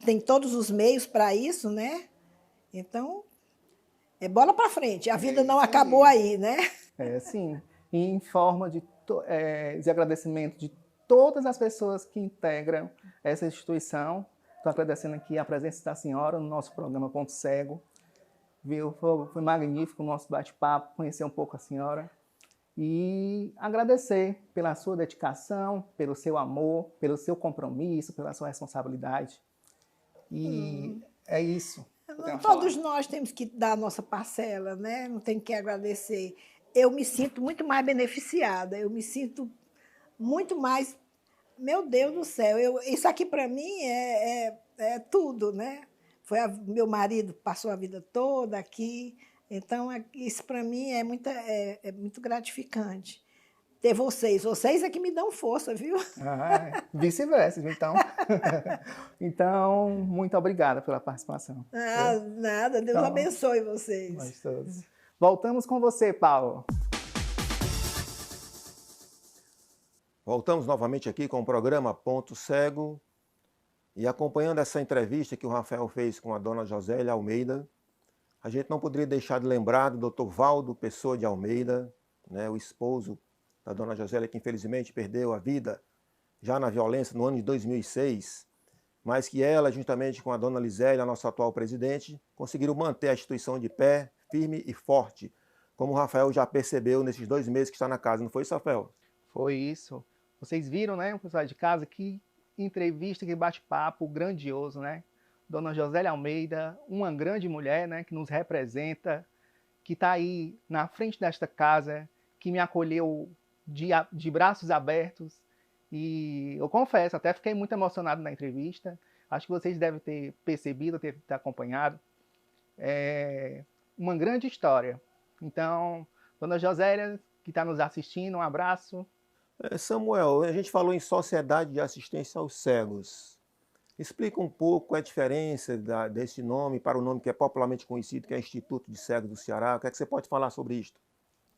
K: Tem todos os meios para isso, né? Então, é bola para frente. A vida não acabou aí, né?
C: Sim. E em forma de agradecimento de todas as pessoas que integram essa instituição, estou agradecendo aqui a presença da senhora no nosso programa Ponto Cego. Foi magnífico o nosso bate-papo, conhecer um pouco a senhora. E agradecer pela sua dedicação, pelo seu amor, pelo seu compromisso, pela sua responsabilidade. E é isso.
K: Todos nós temos que dar a nossa parcela, né? Não tem que agradecer. Eu me sinto muito mais beneficiada, eu me sinto muito mais... Meu Deus do céu, isso aqui para mim é tudo, né? Meu marido passou a vida toda aqui, então isso para mim é muito gratificante. Ter vocês é que me dão força, viu?
C: Vice-versa, então. Então, muito obrigada pela participação.
K: Nada, Deus abençoe vocês.
C: Nós todos. Voltamos com você, Paulo.
A: Voltamos novamente aqui com o programa Ponto Cego e acompanhando essa entrevista que o Rafael fez com a dona Josélia Almeida, a gente não poderia deixar de lembrar do Dr. Valdo Pessoa de Almeida, né, o esposo da dona Josélia, que infelizmente perdeu a vida já na violência no ano de 2006, mas que ela, juntamente com a dona Lisélia, a nossa atual presidente, conseguiram manter a instituição de pé, firme e forte, como o Rafael já percebeu nesses 2 meses que está na casa, não foi isso, Rafael?
C: Foi isso. Vocês viram, né, o pessoal de casa, que entrevista, que bate-papo grandioso, né? Dona Josélia Almeida, uma grande mulher, né, que nos representa, que está aí na frente desta casa, que me acolheu de braços abertos. E eu confesso, até fiquei muito emocionado na entrevista. Acho que vocês devem ter percebido, ter acompanhado. É uma grande história. Então, dona Josélia, que está nos assistindo, um abraço.
A: Samuel, a gente falou em Sociedade de Assistência aos Cegos. Explica um pouco a diferença desse nome para o nome que é popularmente conhecido, que é Instituto de Cegos do Ceará. O que é que você pode falar sobre isto?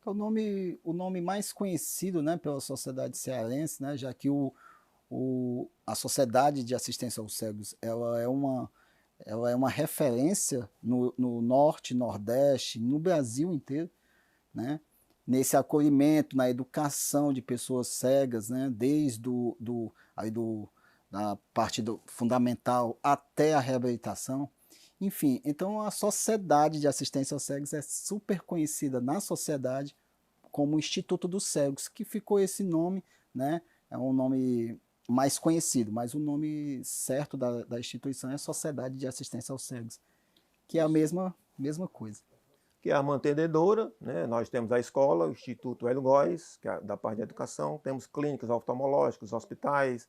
B: O nome mais conhecido, né, pela sociedade cearense, né, já que a Sociedade de Assistência aos Cegos ela é uma referência no Norte, Nordeste, no Brasil inteiro, né, nesse acolhimento, na educação de pessoas cegas, né, desde da parte fundamental até a reabilitação. Enfim, então a Sociedade de Assistência aos Cegos é super conhecida na sociedade como Instituto dos Cegos, que ficou esse nome, né? É um nome mais conhecido, mas o nome certo da instituição é Sociedade de Assistência aos Cegos, que é a mesma coisa.
A: Que é a mantenedora, né? Nós temos a escola, o Instituto Hélio Góes, que é da parte da educação, temos clínicas oftalmológicas, hospitais,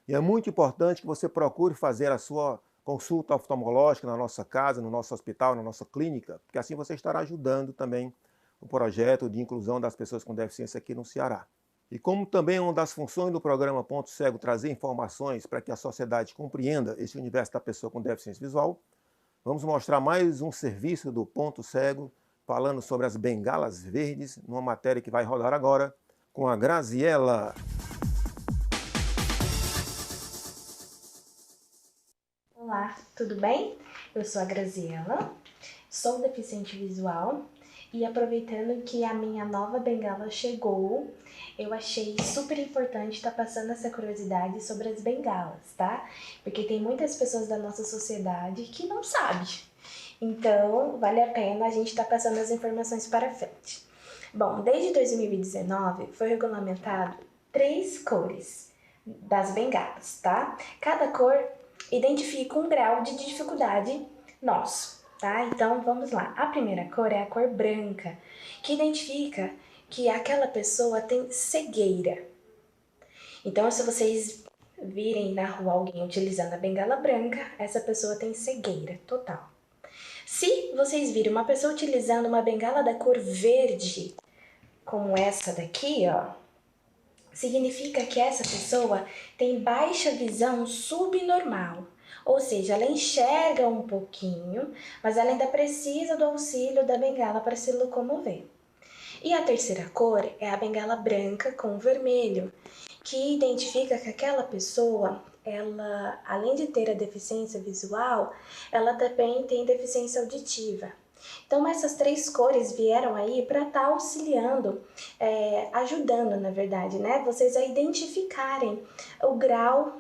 A: e é muito importante que você procure fazer a sua consulta oftalmológica na nossa casa, no nosso hospital, na nossa clínica, porque assim você estará ajudando também o projeto de inclusão das pessoas com deficiência aqui no Ceará. E como também é uma das funções do programa Ponto Cego trazer informações para que a sociedade compreenda esse universo da pessoa com deficiência visual, vamos mostrar mais um serviço do Ponto Cego, falando sobre as bengalas verdes, numa matéria que vai rodar agora com a Graziela.
L: Olá, tudo bem? Eu sou a Graziela, sou deficiente visual e aproveitando que a minha nova bengala chegou, eu achei super importante estar passando essa curiosidade sobre as bengalas, tá? Porque tem muitas pessoas da nossa sociedade que não sabem. Então, vale a pena a gente estar passando as informações para frente. Bom, desde 2019 foi regulamentado 3 cores das bengalas, tá? Cada cor identifica um grau de dificuldade nosso, tá? Então, vamos lá. A primeira cor é a cor branca, que identifica que aquela pessoa tem cegueira. Então, se vocês virem na rua alguém utilizando a bengala branca, essa pessoa tem cegueira total. Se vocês virem uma pessoa utilizando uma bengala da cor verde, como essa daqui, ó, significa que essa pessoa tem baixa visão subnormal, ou seja, ela enxerga um pouquinho, mas ela ainda precisa do auxílio da bengala para se locomover. E a terceira cor é a bengala branca com vermelho, que identifica que aquela pessoa, ela, além de ter a deficiência visual, ela também tem deficiência auditiva. Então, essas 3 cores vieram aí para estar auxiliando, ajudando, na verdade, né? Vocês a identificarem o grau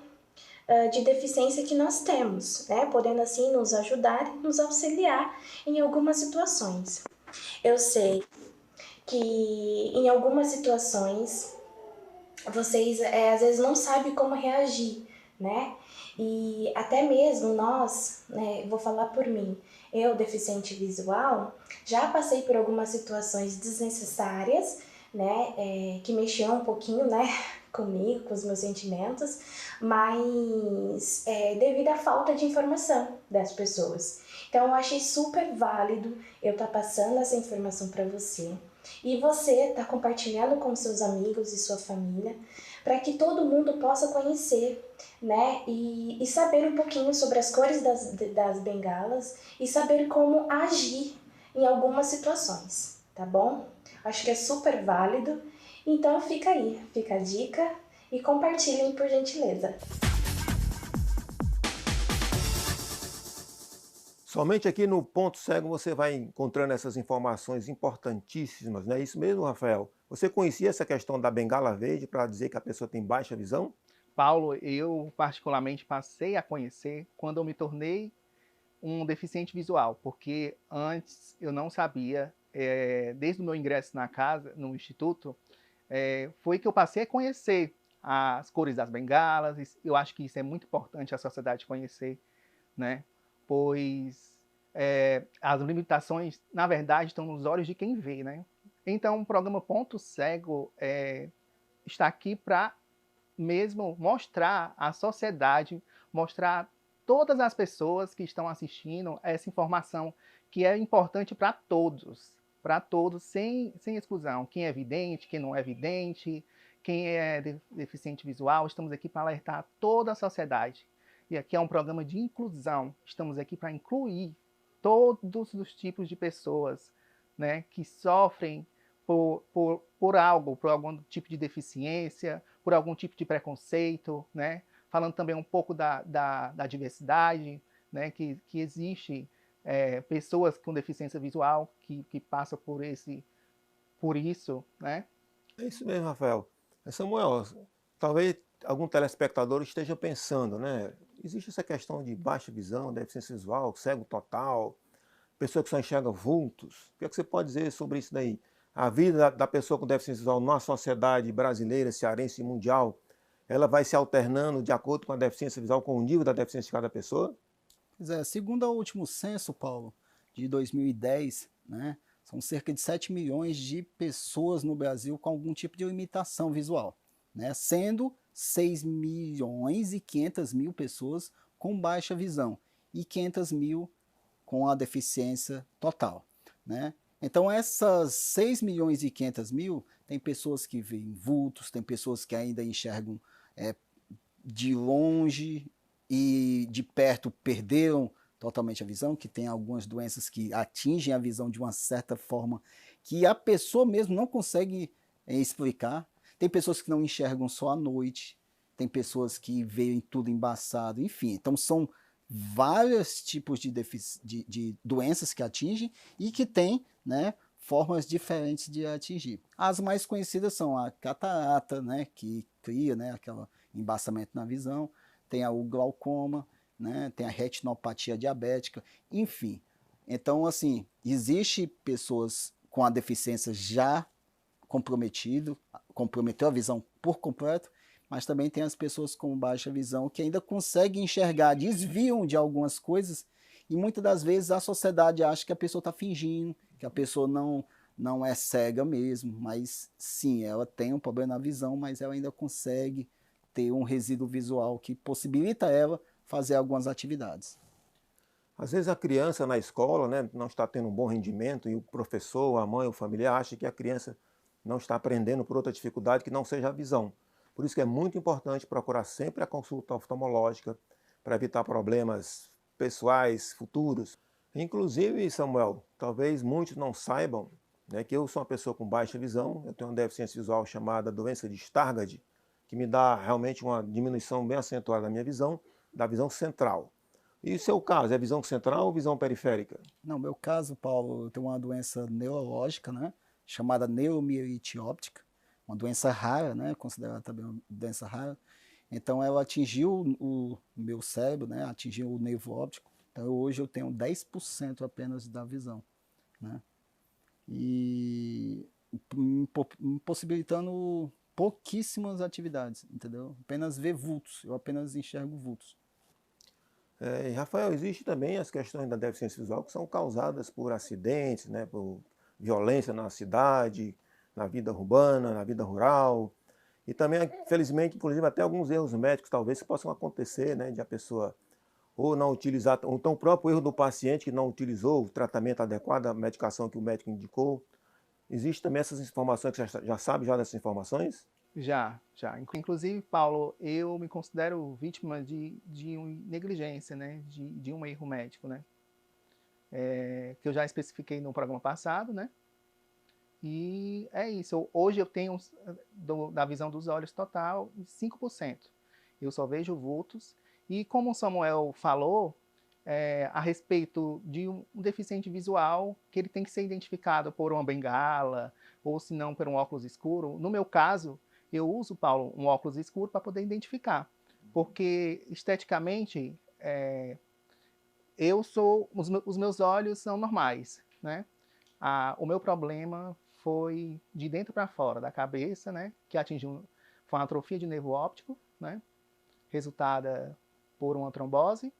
L: de deficiência que nós temos, né? Podendo assim nos ajudar, nos auxiliar em algumas situações. Eu sei que em algumas situações vocês às vezes não sabem como reagir, né? E até mesmo nós, né, vou falar por mim, eu, deficiente visual, já passei por algumas situações desnecessárias, né, que mexiam um pouquinho, né, comigo, com os meus sentimentos, mas devido à falta de informação das pessoas. Então eu achei super válido eu estar passando essa informação para você e você tá compartilhando com seus amigos e sua família, para que todo mundo possa conhecer, né, e saber um pouquinho sobre as cores das bengalas e saber como agir em algumas situações, tá bom? Acho que é super válido, então fica aí, fica a dica e compartilhem por gentileza.
A: Somente aqui no Ponto Cego você vai encontrando essas informações importantíssimas, não é isso mesmo, Rafael? Você conhecia essa questão da bengala verde para dizer que a pessoa tem baixa visão?
C: Paulo, eu particularmente passei a conhecer quando eu me tornei um deficiente visual, porque antes eu não sabia, desde o meu ingresso na casa, no instituto, foi que eu passei a conhecer as cores das bengalas. Eu acho que isso é muito importante a sociedade conhecer, né? Pois as limitações, na verdade, estão nos olhos de quem vê, né? Então, o programa Ponto Cego está aqui para mesmo mostrar à sociedade, mostrar todas as pessoas que estão assistindo essa informação que é importante para todos, sem exclusão. Quem é vidente, quem não é vidente, quem é deficiente visual, estamos aqui para alertar toda a sociedade. E aqui é um programa de inclusão, estamos aqui para incluir todos os tipos de pessoas, né, que sofrem por algum tipo de deficiência, por algum tipo de preconceito, né? Falando também um pouco da diversidade, né? Que existe pessoas com deficiência visual que passam por isso, né?
A: É isso mesmo, Rafael. Samuel, talvez algum telespectador esteja pensando, né? Existe essa questão de baixa visão, deficiência visual, cego total, pessoa que só enxerga vultos. O que é que você pode dizer sobre isso daí? A vida da pessoa com deficiência visual na sociedade brasileira, cearense e mundial, ela vai se alternando de acordo com a deficiência visual, com o nível da deficiência de cada pessoa?
B: Pois é, segundo o último censo, Paulo, de 2010, né, são cerca de 7 milhões de pessoas no Brasil com algum tipo de limitação visual, né, sendo 6 milhões e 500 mil pessoas com baixa visão e 500 mil com a deficiência total, né? Então essas 6 milhões e 500 mil, tem pessoas que veem vultos, tem pessoas que ainda enxergam de longe e de perto perderam totalmente a visão, que tem algumas doenças que atingem a visão de uma certa forma que a pessoa mesmo não consegue explicar. Tem pessoas que não enxergam só à noite, tem pessoas que veem tudo embaçado, enfim. Então são vários tipos de doenças que atingem e que têm, né, formas diferentes de atingir. As mais conhecidas são a catarata, né, que cria, né, aquele embaçamento na visão, tem o glaucoma, né, tem a retinopatia diabética, enfim. Então, assim, existe pessoas com a deficiência já comprometeu a visão por completo, mas também tem as pessoas com baixa visão que ainda conseguem enxergar, desviam de algumas coisas, e muitas das vezes a sociedade acha que a pessoa está fingindo, que a pessoa não é cega mesmo, mas sim, ela tem um problema na visão, mas ela ainda consegue ter um resíduo visual que possibilita ela fazer algumas atividades.
A: Às vezes a criança na escola, né, não está tendo um bom rendimento e o professor, a mãe, o familiar acha que a criança não está aprendendo por outra dificuldade que não seja a visão. Por isso que é muito importante procurar sempre a consulta oftalmológica para evitar problemas pessoais futuros. Inclusive, Samuel, talvez muitos não saibam, né, que eu sou uma pessoa com baixa visão, eu tenho uma deficiência visual chamada doença de Stargardt, que me dá realmente uma diminuição bem acentuada da minha visão, da visão central. E o seu caso, é visão central ou visão periférica?
B: Não, meu caso, Paulo, eu tenho uma doença neurológica, né, chamada neuromielite óptica, uma doença rara, né, considerada também uma doença rara. Então ela atingiu o meu cérebro, né, atingiu o nervo óptico. Então hoje eu tenho 10% apenas da visão, né? E me possibilitando pouquíssimas atividades, entendeu? Apenas ver vultos, eu apenas enxergo vultos.
A: Rafael, existe também as questões da deficiência visual que são causadas por acidentes, né, por violência na cidade, na vida urbana, na vida rural. E também, felizmente, inclusive, até alguns erros médicos talvez possam acontecer, né, de a pessoa ou não utilizar, ou então o próprio erro do paciente que não utilizou o tratamento adequado, a medicação que o médico indicou. Existem também essas informações, que você já sabe já dessas informações?
C: Já. Inclusive, Paulo, eu me considero vítima de negligência, né, de um erro médico, né, que eu já especifiquei no programa passado, né, E é isso. Hoje eu tenho, da visão dos olhos total, 5%. Eu só vejo vultos. E como o Samuel falou, a respeito de um deficiente visual, que ele tem que ser identificado por uma bengala, ou se não por um óculos escuro. No meu caso, eu uso, Paulo, um óculos escuro para poder identificar. Porque, esteticamente, os meus olhos são normais, né? O meu problema foi de dentro para fora da cabeça, né? Que foi uma atrofia de nervo óptico, né? Resultada por uma trombose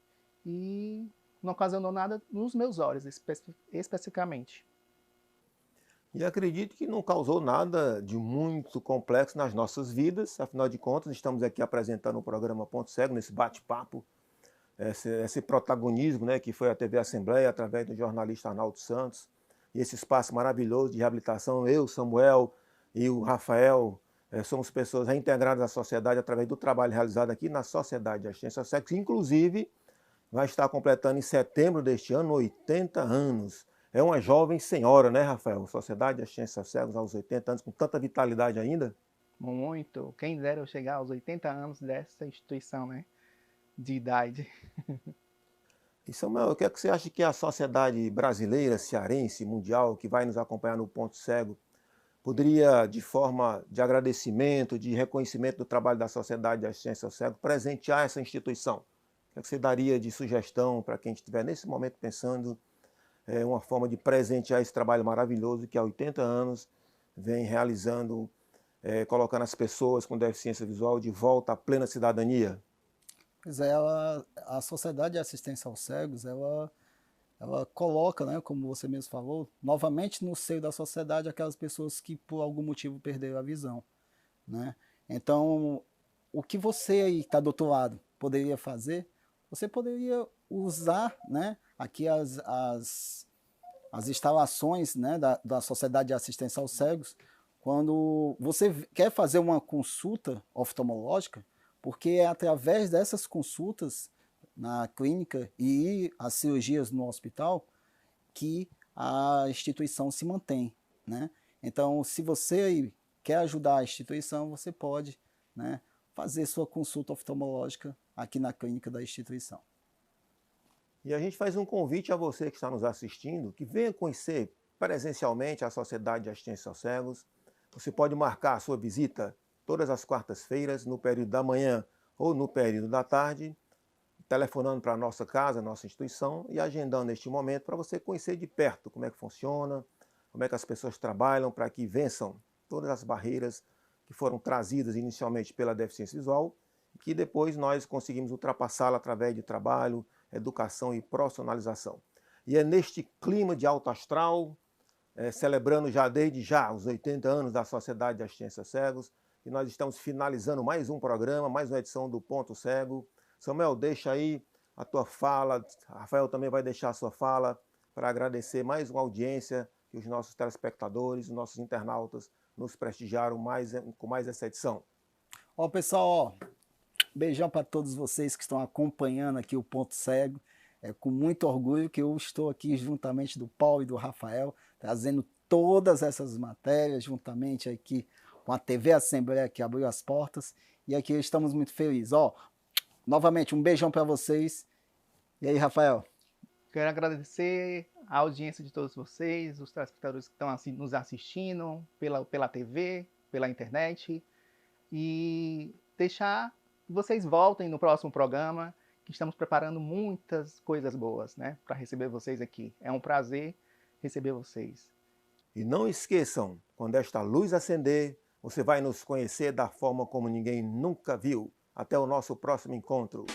C: e não ocasionou nada nos meus olhos, especificamente.
A: E acredito que não causou nada de muito complexo nas nossas vidas, afinal de contas, estamos aqui apresentando o programa Ponto Cego, nesse bate-papo, esse protagonismo, né, que foi a TV Assembleia, através do jornalista Arnaldo Santos, e esse espaço maravilhoso de reabilitação. Eu, Samuel e o Rafael somos pessoas reintegradas à sociedade através do trabalho realizado aqui na Sociedade de Assistência aos Cegos, que inclusive vai estar completando em setembro deste ano 80 anos. É uma jovem senhora, né, Rafael? Sociedade de Assistência aos Cegos aos 80 anos, com tanta vitalidade ainda.
C: Muito. Quem dera eu chegar aos 80 anos dessa instituição, né, de idade.
A: E Samuel, o que é que você acha que a sociedade brasileira, cearense, mundial, que vai nos acompanhar no Ponto Cego, poderia, de forma de agradecimento, de reconhecimento do trabalho da Sociedade de Assistência ao Cego, presentear essa instituição? O que é que você daria de sugestão para quem estiver nesse momento pensando uma forma de presentear esse trabalho maravilhoso que há 80 anos vem realizando, colocando as pessoas com deficiência visual de volta à plena cidadania?
B: Pois é, a Sociedade de Assistência aos Cegos, ela coloca, né, como você mesmo falou, novamente no seio da sociedade aquelas pessoas que por algum motivo perderam a visão, né? Então, o que você aí está do outro lado poderia fazer, você poderia usar, né, aqui as instalações, né, da Sociedade de Assistência aos Cegos, quando você quer fazer uma consulta oftalmológica, porque é através dessas consultas na clínica e as cirurgias no hospital que a instituição se mantém, né? Então, se você quer ajudar a instituição, você pode, né, fazer sua consulta oftalmológica aqui na clínica da instituição.
A: E a gente faz um convite a você que está nos assistindo, que venha conhecer presencialmente a Sociedade de Assistência aos Cegos. Você pode marcar a sua visita todas as quartas-feiras, no período da manhã ou no período da tarde, telefonando para a nossa casa, nossa instituição, e agendando neste momento para você conhecer de perto como é que funciona, como é que as pessoas trabalham para que vençam todas as barreiras que foram trazidas inicialmente pela deficiência visual, e que depois nós conseguimos ultrapassá-la através de trabalho, educação e profissionalização. E é neste clima de alto astral, celebrando já desde já os 80 anos da Sociedade de Assistência aos Cegos, e nós estamos finalizando mais um programa, mais uma edição do Ponto Cego. Samuel, deixa aí a tua fala, Rafael também vai deixar a sua fala para agradecer mais uma audiência que os nossos telespectadores, os nossos internautas nos prestigiaram com mais essa edição.
B: Pessoal, beijão para todos vocês que estão acompanhando aqui o Ponto Cego. É com muito orgulho que eu estou aqui juntamente do Paulo e do Rafael, trazendo todas essas matérias juntamente aqui com a TV Assembleia que abriu as portas, e aqui estamos muito felizes. Novamente, um beijão para vocês. E aí, Rafael?
C: Quero agradecer a audiência de todos vocês, os telespectadores que estão nos assistindo pela TV, pela internet, e deixar que vocês voltem no próximo programa, que estamos preparando muitas coisas boas, né, para receber vocês aqui. É um prazer receber vocês.
A: E não esqueçam, quando esta luz acender, você vai nos conhecer da forma como ninguém nunca viu. Até o nosso próximo encontro.